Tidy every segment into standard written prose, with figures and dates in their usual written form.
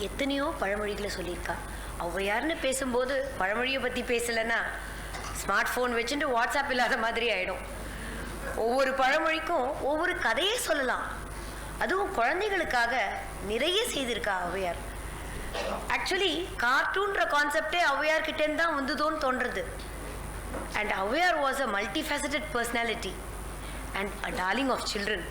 எத்தனையோ பழமொழிகளை சொல்லியிருக்கா. ஔவையார்னு பேசும்போது பழமொழியை பற்றி பேசலைன்னா ஸ்மார்ட் ஃபோன் வச்சுட்டு வாட்ஸ்அப் இல்லாத மாதிரி ஆகிடும். ஒவ்வொரு பழமொழிக்கும் ஒவ்வொரு கதையே சொல்லலாம். அதுவும் குழந்தைகளுக்காக நிறைய செய்திருக்கா ஔவையார். ஆக்சுவலி கார்ட்டூன்ற கான்செப்டே ஔவையார் கிட்டேருந்து தான் வந்ததோன்னு தோன்றுறது. And Avvaiyar was a multifaceted personality and a darling of children.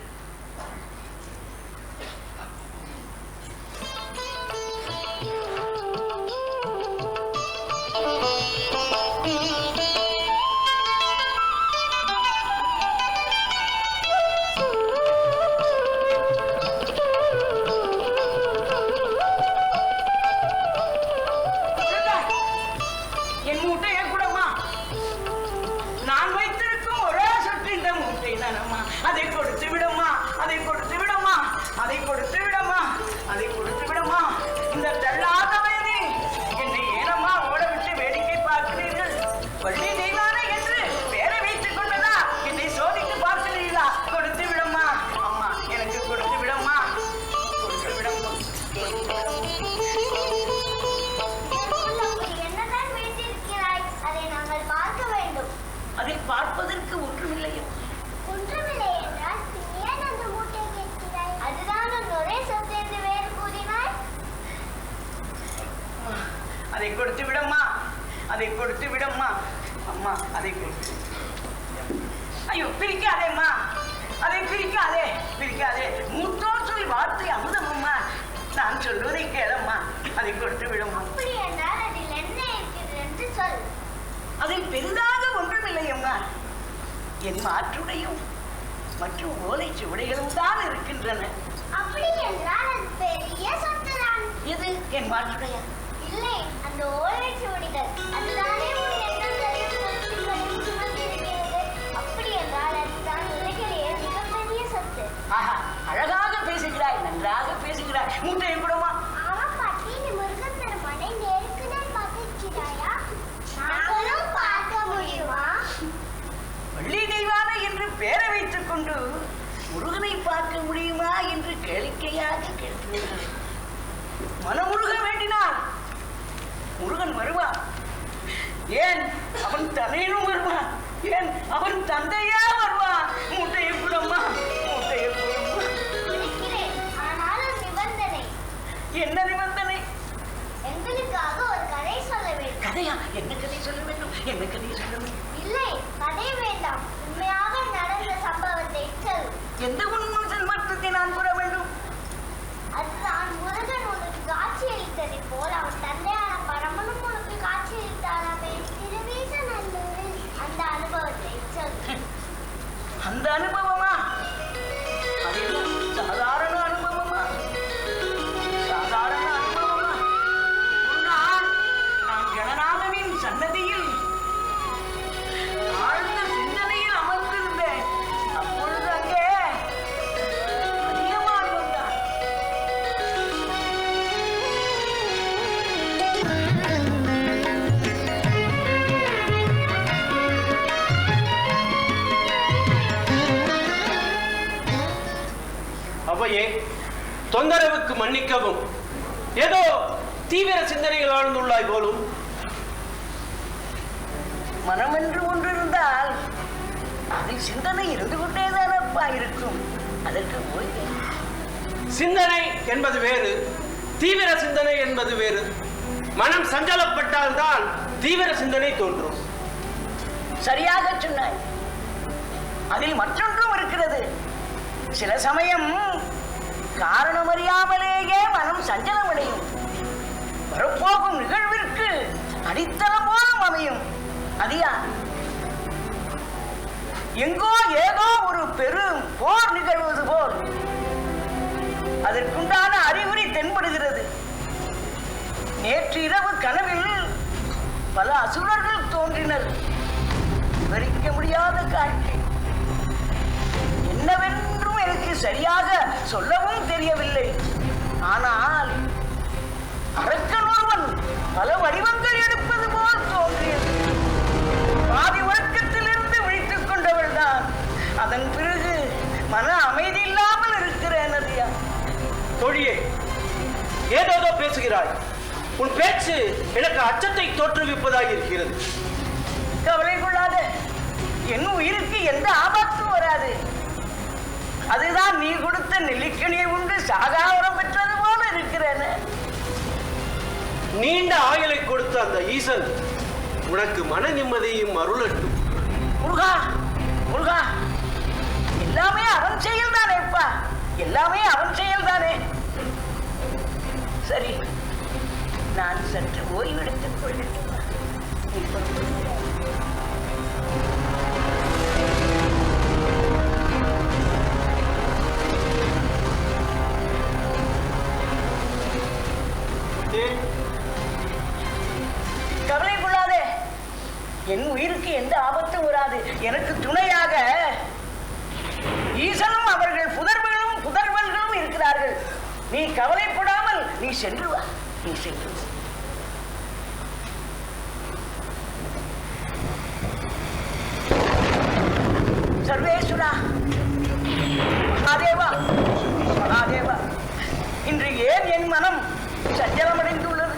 பார்ப்பதற்கு ஒன்றுமில்லையோ? ஒன்றுமில்லை என்றால் ஏன் அந்த மூட்டை கேட்கிறாய்? அதுதான் ஒரே சொத்தென்று வேறு கூறினாய். அதை கொடுத்து விடம்மா, அதை கொடுத்து விடம்மா. அம்மா அதை கொடுத்து. ஐயோ பிரிக்காதேம்மா, அதை பிரிக்காதே, பிரிக்காதே. மூத்தோர் சொல் வார்த்தை அமுதம் அம்மா. நான் சொல்வதை கேளம்மா, அதை கொடுத்து விடம்மா. அப்படி என்றால் அதில் என்ன இருக்கிறது என்று சொல். அதில் பெரிதாக ஒன்றுமில்லை அம்மா. என் மாற்றுடையும் மற்றும் ஓலை சுவடைகளும் தான் இருக்கின்றன. அப்படி என்றால் அது பெரிய சொத்துதான். எது என் மாற்றுடையா? இல்லை, அந்த ஓலை சுவடிகள். அதுதானே உன் எண்ணங்களையும் சொத்துக்களையும் சுமந்திருக்கிறது. அப்படி என்றால் அதுதான் உலகிலேயே மிகப்பெரிய சொத்து. ஆஹா, அழகாக பேசுகிறாய், நன்றாக பேசுகிறாய். மூட்டையை கூடமா? ஆமா பாட்டி, நீ முருகன் பெருமானை நேருக்குதான் பார்த்திருக்கிறாயா? நாங்களும் பார்க்க முடியுமா? வள்ளி தெய்வானை என்று பெயரை வைத்துக் கொண்டு முருகனை பார்க்க முடியுமா என்று கேளிக்கையாக கேட்கிறீர்கள். மனமுருக வேண்டினான் முருகன் வருவான். ஏன் அவன் தனையனும் வருவான், ஏன் அவன் தந்தையா வருவான். மூட்டையை கூடம்மா, மூட்டையை கூடம்மா. இருக்கிறேன், ஆனால் ஒரு நிபந்தனை. என்ன நிபந்தனை? எங்களுக்காக ஒரு கதை சொல்ல வேண்டும். கதையா? என்ன கதை சொல்ல வேண்டும்? என்ன கதை சொல்ல வேண்டும்? இல்லை, கதை வேண்டாம். உண்மையாக நடந்த சம்பவத்தை சொல். எந்த உண்மை சம்பவத்தை நான் கூற வேண்டும்? அதுதான் முருகன் உனக்கு காட்சியளித்ததை போல் அவன் தந்தையான பரமனும் உனக்கு காட்சியளித்தாராமே திருவீசநல்லூரில். அந்த அனுபவத்தை சொல். அந்த அனுபவமா? அது சாதாரண அனுபவமா? சாதாரண அனுபவமா? ஒரு நாள் நான் கணநாதனின் சன்னதியில் ஆழ்ந்த சிந்தனையில் அமர்ந்திருந்தேன். அப்பொழுது அங்கே அதிகமாய் வந்தான். அவையே, தொந்தரவுக்கு மன்னிக்கவும். ஏதோ தீவிர சிந்தனைகள் ஆழ்ந்துள்ளாய் போலும். மனம் என்று ஒன்று இருந்தால் அதில் சிந்தனை இருந்து கொண்டேதானப்பா இருக்கும். அதற்கு ஓய்வு. சிந்தனை என்பது வேறு, தீவிர சிந்தனை என்பது வேறு. மனம் சஞ்சலப்பட்டால் தான் தீவிர சிந்தனை தோன்றும். சரியாக சொன்னாய். அதில் மற்றொன்றும் இருக்கிறது. சில சமயம் காரணமறியாமலேயே மனம் சஞ்சலமடையும். வரப்போகும் நிகழ்விற்கு அடித்தளம் போலும் அமையும். அதியா எங்கோ ஏதோ ஒரு பெரும் போர் நிகழ்வது போல் அதற்குண்டான அறிகுறி தென்படுகிறது. நேற்று இரவு கனவில் பல அசுரர்கள் தோன்றினர். விவரிக்க முடியாத காட்சி. என்னவென்றும் எனக்கு சரியாக சொல்லவும் தெரியவில்லை. ஆனால் அரக்கன் ஒருவன் பல வடிவங்கள் எடுப்பது போல் தோன்றியது. பாதி உறக்கத்திலிருந்து விழித்துக் கொண்டவள் தான். அதன் பிறகு மன அமைதி இல்லாமல் இருக்கிறேன். அதியா தோழியே, ஏதோ பேசுகிறேன். உன் பேச்சு எனக்கு அச்சத்தை தோற்றுவிப்பதாக இருக்கிறது. கவலை கொள்ளாத, என் உயிருக்கு எந்த ஆபத்தும் வராது. அதுதான் நீ கொடுத்த நெல்லிக்கனியை உண்டு சாகாவரம் பெற்றது போல இருக்கிறேன். நீண்ட ஆயுளை கொடுத்த அந்த ஈசன் உனக்கு மன நிம்மதியும் அருளட்டும். முருகா முருகா, எல்லாமே அவன் செயல் தானேப்பா, எல்லாமே அவன் செயல் தானே. சரி, நான் சற்று ஓய்வெடுத்துக் கொள்ளட்டும். கவலை கொள்ளாதே, என் உயிருக்கு எந்த ஆபத்தும் வராது. எனக்கு துணையாக ஈசனும் அவர்கள் புதர்வர்களும் இருக்கிறார்கள். நீ கவலைப்படாமல் நீ சென்று வா, நீ சென்று வா. சர்வேஸ்வரா, மகாதேவா மகாதேவா, இன்று ஏன் என் மனம் சஞ்சலமடைந்துள்ளது?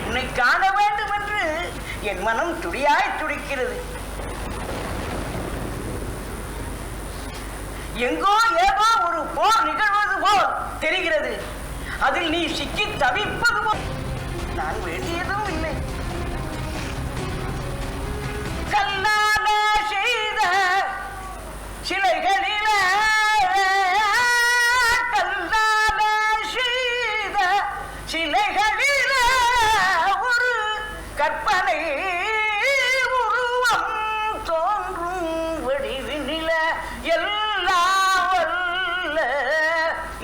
உன்னை காண வேண்டும் என்று என் மனம் துடியாய் துடிக்கிறது. எங்கோ ஏதோ ஒரு போர் நிகழ்வது போல் தெரிகிறது. அதில் நீ சிக்கி தவிப்பது போல் நான் வேண்டியதும் இல்லை. கல்லால செய்த சிலைகளில, கல்லால செய்த சிலைகளில ஒரு கற்பனை உருவம் தோன்றும் வடிவினில எல்லாம் வல்ல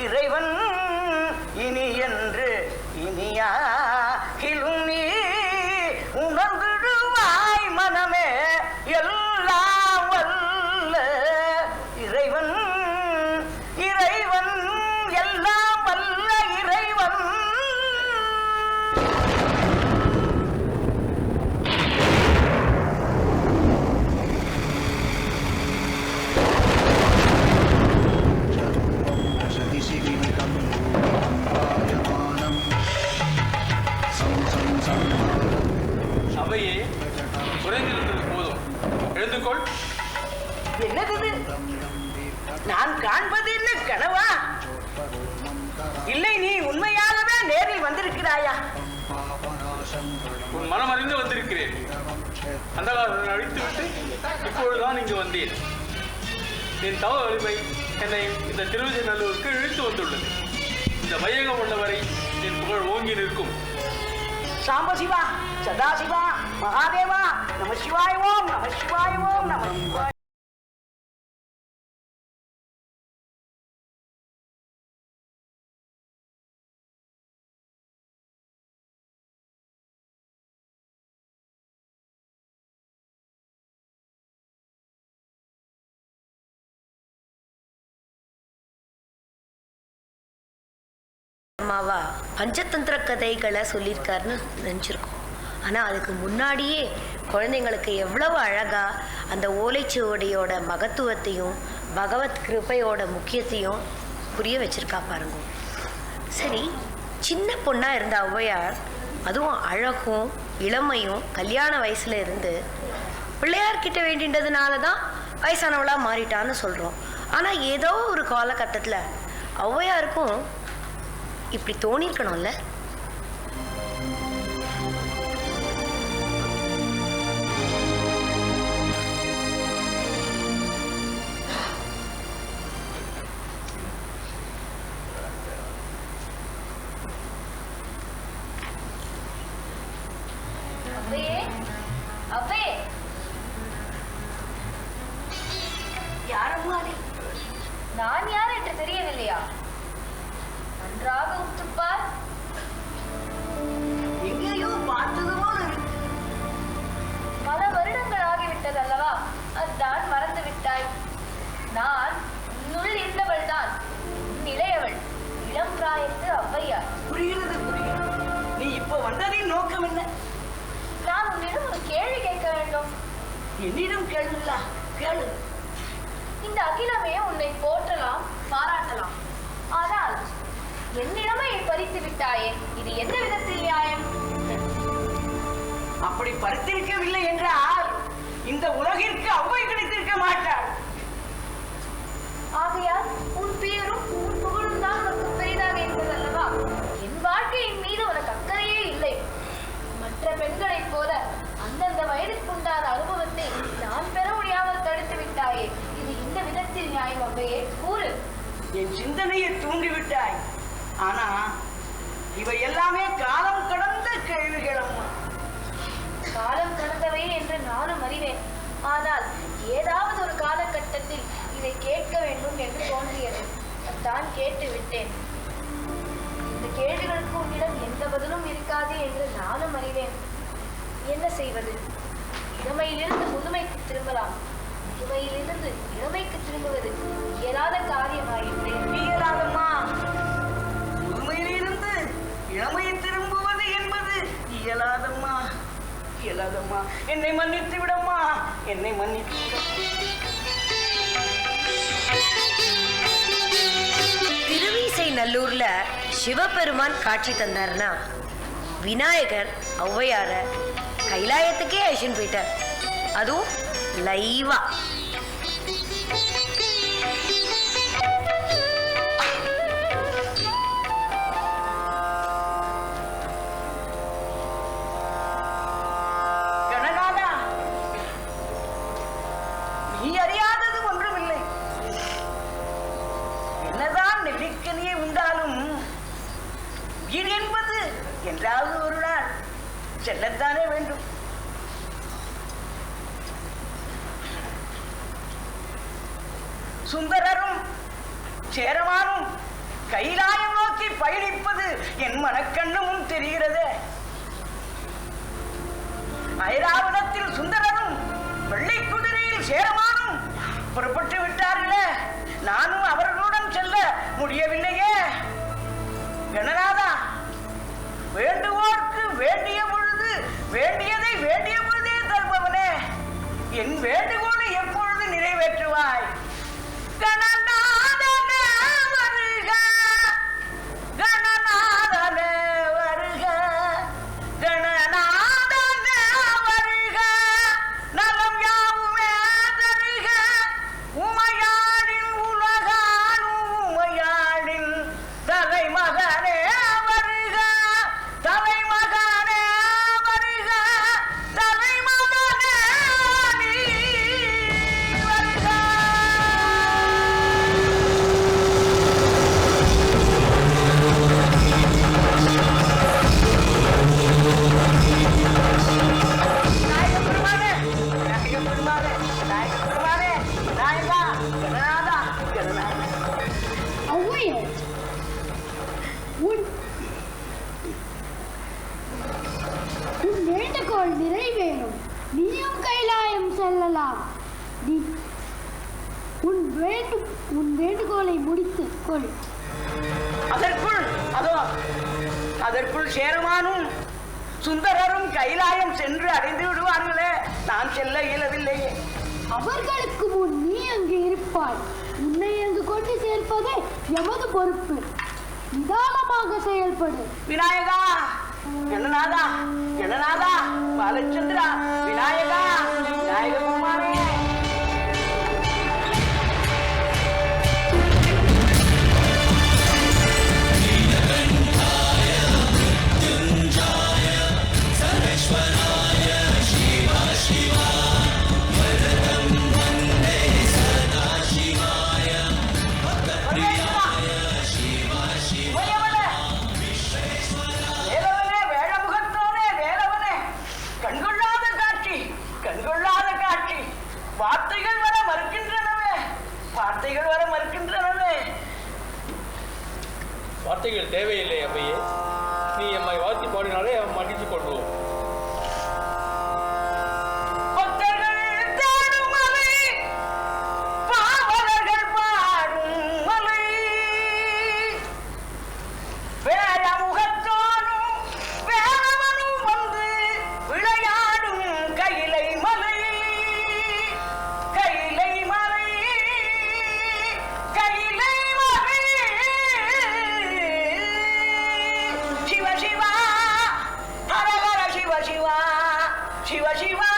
இறைவன் இனி என்று இனியாகிலும் நீ உணர்ந்திடுவாய் மனமே. எல்லாம் வல்ல இறைவன், இறைவன், எல்லாம் வல்ல இறைவன். அவையே, குறைந்திருந்தது போதும், எழுந்துக்கொள். என்னது இது? நான் காண்பது என்ன கனவா? இல்லை, நீ உண்மையாகவே நேரில் வந்திருக்கிறாயா? உன் மனம் அறிந்து வந்திருக்கிறேன். அந்த காலத்தை அழித்துவிட்டு இப்பொழுதுதான் இங்கு வந்தேன். என் தவ வலிமை என்னை இந்த திருவிசைநல்லூருக்கு இழுத்து வந்துள்ளது. இந்த வையகம் உள்ளவரை என் புகழ் ஓங்கி நிற்கும். சாம்பசிவா, சதாசிவா, மகாதேவா, நம சிவாய ஓம், நம சிவாய ஓம், நம சிவாய. அம்மாவா பஞ்சதந்திர கதைகளை சொல்லியிருக்காருன்னு நினச்சிருக்கோம். ஆனால் அதுக்கு முன்னாடியே குழந்தைங்களுக்கு எவ்வளவு அழகா அந்த ஓலைச்சுவடியோட மகத்துவத்தையும் பகவத் கிருபையோட முக்கியத்தையும் புரிய வச்சிருக்கா பாருங்க. சரி, சின்ன பொண்ணாக இருந்த ஔவையார், அதுவும் அழகும் இளமையும் கல்யாண வயசுல இருந்து பிள்ளையார்கிட்ட வேண்டின்றதுனால தான் வயசானவளாக மாறிட்டான்னு சொல்கிறோம். ஆனால் ஏதோ ஒரு காலகட்டத்தில் ஔவையாருக்கும் இப்படி தோணிருக்கணும்ல. நான் யார் என்று தெரியவில்லையா? நன்றாக உத்துப்பார். எங்கேயோ பார்த்தது போல இருக்கு. பல வருடங்கள் ஆகிவிட்டது அல்லவா? அதுதான் மறந்து விட்டாய். நான் உன்னுள் இருந்தவள் தான், நிலையவள், இளம் பிராயத்து ஔவையார். புரிகிறது, புரிகிறது. நீ இப்போ வந்ததின் நோக்கம் என்ன? நான் உன்னிடம் ஒரு கேள்வி கேட்க வேண்டும். என்னிடம் கேளுங்களா? கேளு. இந்த அகிலமே உன்னை போற்றலாம், பாராட்டலாம். ஆனால் என்னிடமே பறித்து விட்டாயே, இது இது எந்த விதத்தில் நியாயம்? அப்படி பருத்திருக்கவில்லை என்றால் இந்த உலகிற்கு அவ்வை கிடைத்திருக்க மாட்டாள். ஆகையால் உன் பேரும் உன் புகழும் தான் உனக்கு பெரிதாக இருந்தது அல்லவா? என் வாழ்க்கையின் மீது உனக்கு அக்கறையே இல்லை. மற்ற பெண்களைப் போல அந்தந்த வயதுக்குண்டான அனுபவத்தை நான் பெற முடியாமல் தடுத்து விட்டாயே, இது இந்த விதத்தில் நியாயம் அவ்வையே? கூறு. என் சிந்தனையை தூண்டிவிட்டாய். ஆனா இவை எல்லாமே காலம் கடந்த கேள்விகள் அம்மா. காலம் கடந்தவை என்று நானும் அறிவேன். ஆனால் ஏதாவது ஒரு காலகட்டத்தில் இதை கேட்க வேண்டும் என்று தோன்றியது. தான் கேட்டு விட்டேன். இந்த கேள்விகளுக்கு உன்னிடம் எந்த பதிலும் இருக்காது என்று நானும் அறிவேன். என்ன செய்வது? இளமையிலிருந்து முதுமைக்கு திரும்பலாம். முதுமையிலிருந்து இளமைக்கு திரும்புவது இயலாத காரியமாயிற்று. இயலாதம்மா. முதுமையிலிருந்து இளமையை திரும்புவது என்பது இயலாதம்மா, இயலாதம்மா. என்னை மன்னித்து விடம்மா, என்னை மன்னித்து விட. திருவீசை நல்லூர்ல சிவபெருமான் காட்சி தந்தார்னா விநாயகர் ஔவையார கைலாயத்துக்கே அழிச்சுன்னு போயிட்டார். அதுவும் லைவா. கணநாதா, நீ அறியாதது ஒன்றுமில்லை. என்னதான் நெல்லிக்கனியை உண்டாலும் உயிர் என்பது என்றாவது ஒரு நாள் செல்லத்தானே வேண்டும். சுந்தரரும் சேரமானும் கைலாயம் நோக்கி பயணிப்பது என் மனக்கண்ணும் தெரிகிறதே. ஐராவதத்தில் சுந்தரரும் வெள்ளை குதிரையில் சேரமானும் புறப்பட்டு விட்டார்களே, நானும் அவர்களுடன் செல்ல முடியவில்லையே. கணநாதா, வேண்டுவோர்க்கு வேண்டிய பொழுது வேண்டியதை வேண்டிய பொழுதே தருபவனே, என் வேண்டுகோளை எப்பொழுது நிறைவேற்றுவாய்? கணநாதனே வருக, கணநாதனே வருக, கணநாதனே வருக, நலம் யாவுமே தருக, உமையாடின் உலகானும் உமையாடின் தலைமகனே வருக, தலைமகனே வருக, தலைமகனே நீ வருக. நாயக பெருமானே, நாயக பெருமானே, நாயக பெருமானே, நாயகா, கணநாதா, கணநாதா. ஔவையே, உன் வேண்டுகோள் நிறைவேறும். நீயும் கைலாயம் செல்லலாம். நீ உன் வேண்டுகோளை முடித்துக் கொள். அதற்குள் சேரமானும் சுந்தரரும் கைலாயம் சென்று அடைந்து விடுவார்களே, நான் செல்ல இயலவில்லையே. அவர்களுக்கு முன் நீ அங்கு இருப்பாய். உன்னை அங்கு கொண்டு சேர்ப்பதே எமது பொறுப்பு. நிதானமாக செயல்படு. விநாயகா, கணநாதா, கணநாதா, பாலச்சந்திரா, விநாயகா, விநாயக பெருமானே. வேலவனே, வேழமுகத்தோனே, வேலவனே, கண்கொள்ளாத காட்சி, கண்கொள்ளாத காட்சி. வார்த்தைகள் வர மறுக்கின்றனவே, வார்த்தைகள் வர மறுக்கின்றனவே. வார்த்தைகள் தேவையில்லை அம்மையே. நீ எம்மை வாழ்த்தி பாடினாலே மன்னித்துக் கொள்வோம். பக்தர்கள் தேடும் மலை, பாவலர்கள் பாடும் மலை, வேழமுகத்தோனும் வேலவனும் வந்து விளையாடும் கைலை மலை, கைலை மலை, கைலை மலை. சிவ சிவா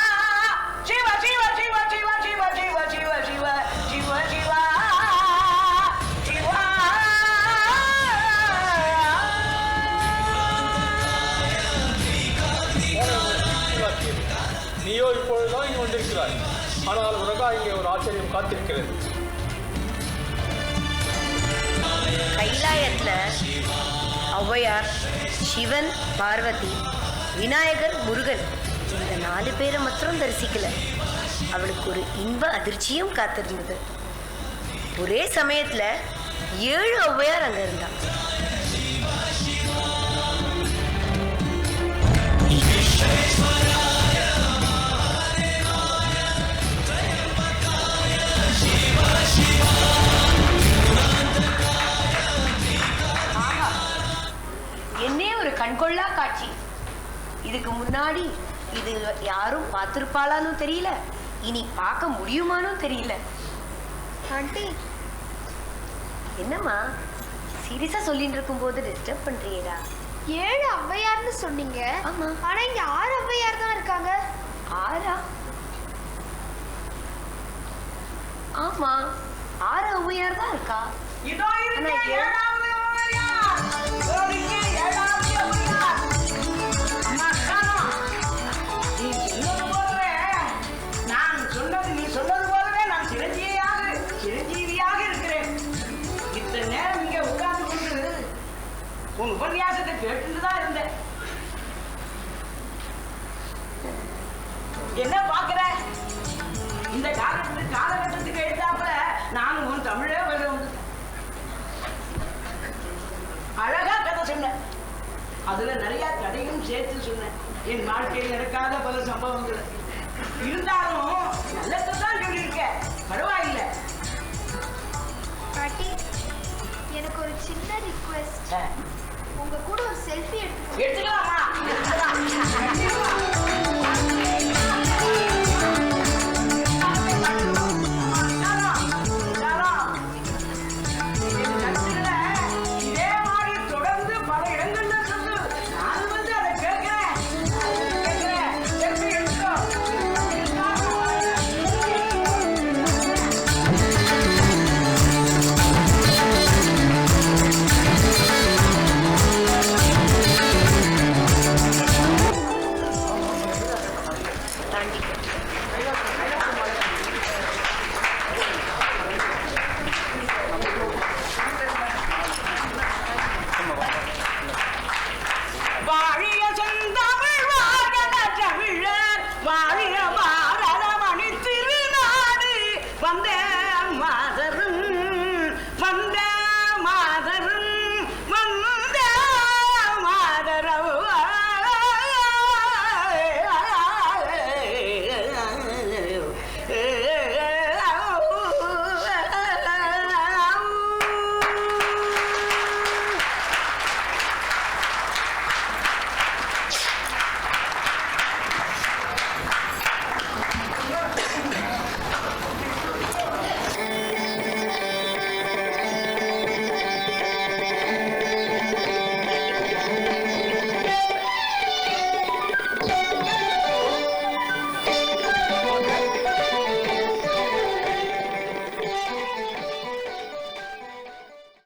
சிவ சிவ சிவ சிவ சிவ சிவ சிவ சிவ சிவ சிவா சிவா. நீயோ இப்பொழுதுதான் இங்கு வந்திருக்கிறாய். ஆனால் உனக்காக இங்கே ஒரு ஆச்சரியம் காத்திருக்கிறது. கைலாயத்துல ஔவையார், சிவன், பார்வதி, விநாயகர், முருகன் இந்த 4 பேரை மாத்திரம் தரிசிக்கல. அவளுக்கு ஒரு இன்ப அதிர்ச்சியும் காத்திருந்தது. ஒரே சமயத்துல 7 ஔவையார் அங்க இருந்தா. என்னே ஒரு கண்கொள்ளா காட்சி. இதுக்கு முன்னாடி இது யாரும் பார்த்திருப்பாளான்னு தெரியல, இனி பார்க்க முடியுமானோ தெரியல. ஆண்டி, என்னம்மா சீரியஸா சொல்லிட்டு இருக்கும் போது டிஸ்டர்ப் பண்றியேடா? 7 ஔவையார்னு சொன்னீங்க. ஆமா. ஆனா இங்க 6 ஔவையார் தான் இருக்காங்க. 6? ஆமா, 6 ஔவையார் தான் இருக்கா. இதோ இருக்கே ஆனா இது- 7வது ஔவையார். இதோ இருக்கே 7வது ஔவையார். அம்மா காணோம். நீ சொன்னது போலவே, நீ சொன்னது போலவே நான் சிரஞ்சீவியாக இருக்கிறேன். இத்தனை நேரம் இங்கே உட்கார்ந்து கொண்டு உன் உபன்யாசத்தை கேட்டுட்டு தான் இருந்தேன். என்ன பார்க்கிற? இந்த காலகட்டத்துக்கு எழுத்தாப்புல நானும் உன் தமிழே வந்து அழகா கதை சொன்னேன். அதுல நிறைய கதையும் சேர்த்து சொன்னேன். என் வாழ்க்கையில் நடக்காத பல சம்பவங்கள் இருந்தாலும் நல்லதான் சொல்லியிருக்க, பரவாயில்லை. பாட்டி, எனக்கு ஒரு சின்ன ரிக்வெஸ்ட். உங்க கூட ஒரு செல்ஃபி எடுத்துக்கலாமா? இதே மாதிரி தொடர்ந்து பல இடங்கள்ல சொல்லு. நான் வந்து அதை கேட்கிறேன். செல்ஃபி எடுத்துக்கோ. தாண்டி